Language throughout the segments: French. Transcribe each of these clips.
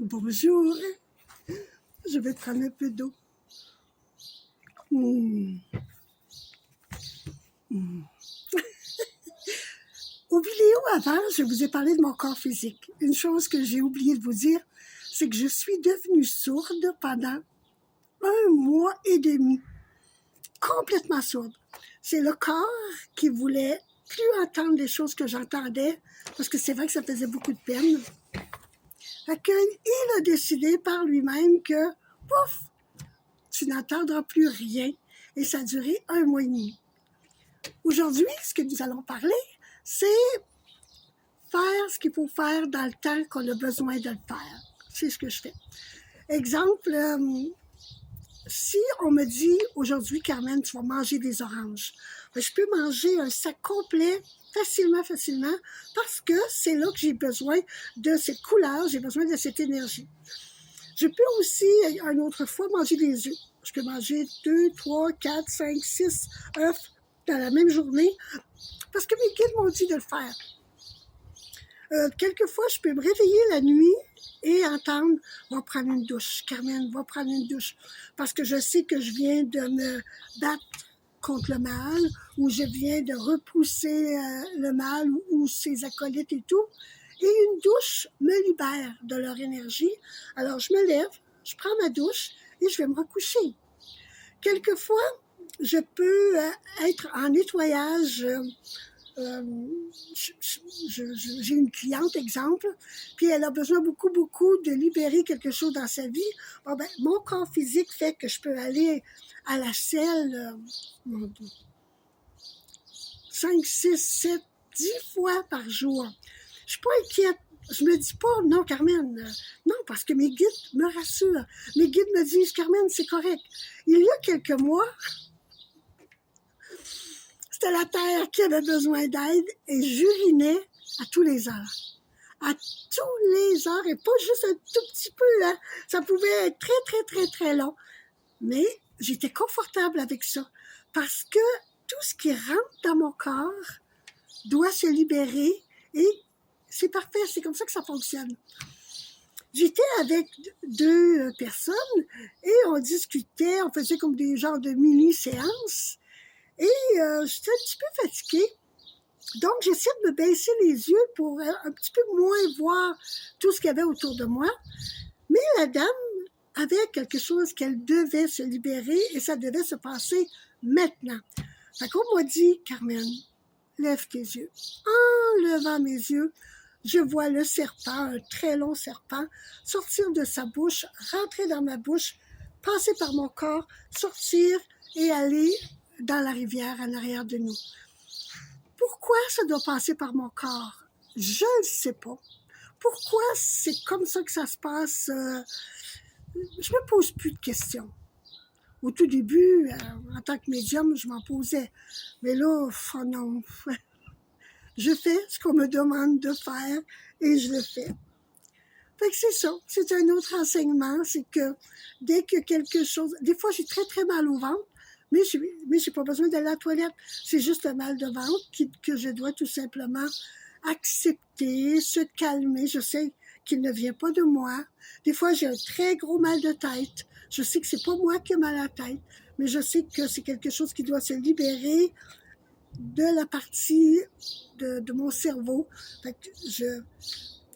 Bonjour, je vais prendre un peu d'eau. Aux vidéos avant, je vous ai parlé de mon corps physique. Une chose que j'ai oublié de vous dire, c'est que je suis devenue sourde pendant 1 mois et demi. Complètement sourde. C'est le corps qui voulait plus entendre les choses que j'entendais, parce que c'est vrai que ça faisait beaucoup de peine. Fait qu'il a décidé par lui-même que, pouf, tu n'entendras plus rien. Et ça a duré 1 mois et demi. Aujourd'hui, ce que nous allons parler, c'est faire ce qu'il faut faire dans le temps qu'on a besoin de le faire. C'est ce que je fais. Exemple, si on me dit aujourd'hui, Carmen, tu vas manger des oranges, ben, je peux manger un sac complet facilement, parce que c'est là que j'ai besoin de cette couleur, j'ai besoin de cette énergie. Je peux aussi, une autre fois, manger des œufs. Je peux manger 2, 3, 4, 5, 6 œufs dans la même journée, parce que mes guides m'ont dit de le faire. Quelquefois, je peux me réveiller la nuit et entendre « va prendre une douche, Carmen, va prendre une douche », parce que je sais que je viens de me battre contre le mal, ou je viens de repousser le mal ou ses acolytes et tout. Et une douche me libère de leur énergie. Alors, je me lève, je prends ma douche et je vais me recoucher. Quelquefois, je peux être en nettoyage. J'ai une cliente, exemple, puis elle a besoin beaucoup de libérer quelque chose dans sa vie. Bon, ben, mon corps physique fait que je peux aller à la selle 5, 6, 7, 10 fois par jour. Je suis pas inquiète. Je me dis pas, non, Carmen, non, parce que mes guides me rassurent. Mes guides me disent, Carmen, c'est correct. Il y a quelques mois, c'était la Terre qui avait besoin d'aide et j'urinais à tous les heures. À tous les heures, et pas juste un tout petit peu, là. Ça pouvait être très long. Mais j'étais confortable avec ça parce que tout ce qui rentre dans mon corps doit se libérer et c'est parfait, c'est comme ça que ça fonctionne. J'étais avec 2 personnes et on discutait, on faisait comme des genres de mini-séances et j'étais un petit peu fatiguée. Donc, j'essaie de me baisser les yeux pour un petit peu moins voir tout ce qu'il y avait autour de moi. Mais la dame avait quelque chose qu'elle devait se libérer et ça devait se passer maintenant. Fait qu'on m'a dit, Carmen, lève tes yeux. En levant mes yeux, je vois le serpent, un très long serpent, sortir de sa bouche, rentrer dans ma bouche, passer par mon corps, sortir et aller dans la rivière en arrière de nous. Pourquoi ça doit passer par mon corps? Je ne sais pas. Pourquoi c'est comme ça que ça se passe? Je me pose plus de questions. Au tout début, en tant que médium, je m'en posais. Mais là, oh non. Je fais ce qu'on me demande de faire et je le fais. Fait que c'est ça. C'est un autre enseignement. C'est que dès que quelque chose... Des fois, j'ai très mal au ventre, mais j'ai pas besoin d'aller à la toilette. C'est juste un mal de ventre que je dois tout simplement accepter, se calmer. Je sais qu'il ne vient pas de moi. Des fois, j'ai un très gros mal de tête. Je sais que c'est pas moi qui ai mal à la tête, mais je sais que c'est quelque chose qui doit se libérer de la partie de mon cerveau. Fait que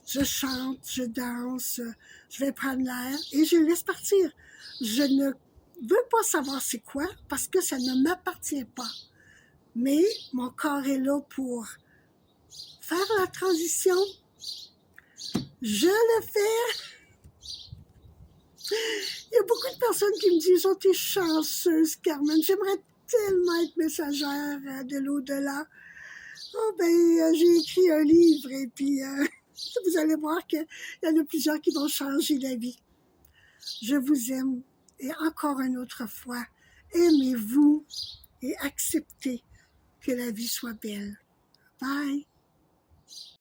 je chante, je danse, je vais prendre l'air et je laisse partir. Je ne veux pas savoir c'est quoi parce que ça ne m'appartient pas. Mais mon corps est là pour faire la transition. Je le fais. Il y a beaucoup de personnes qui me disent « Oh, t'es chanceuse, Carmen. J'aimerais tellement être messagère de l'au-delà. » Oh, ben, j'ai écrit un livre et puis vous allez voir qu'il y en a plusieurs qui vont changer la vie. Je vous aime et encore une autre fois, aimez-vous et acceptez que la vie soit belle. Bye!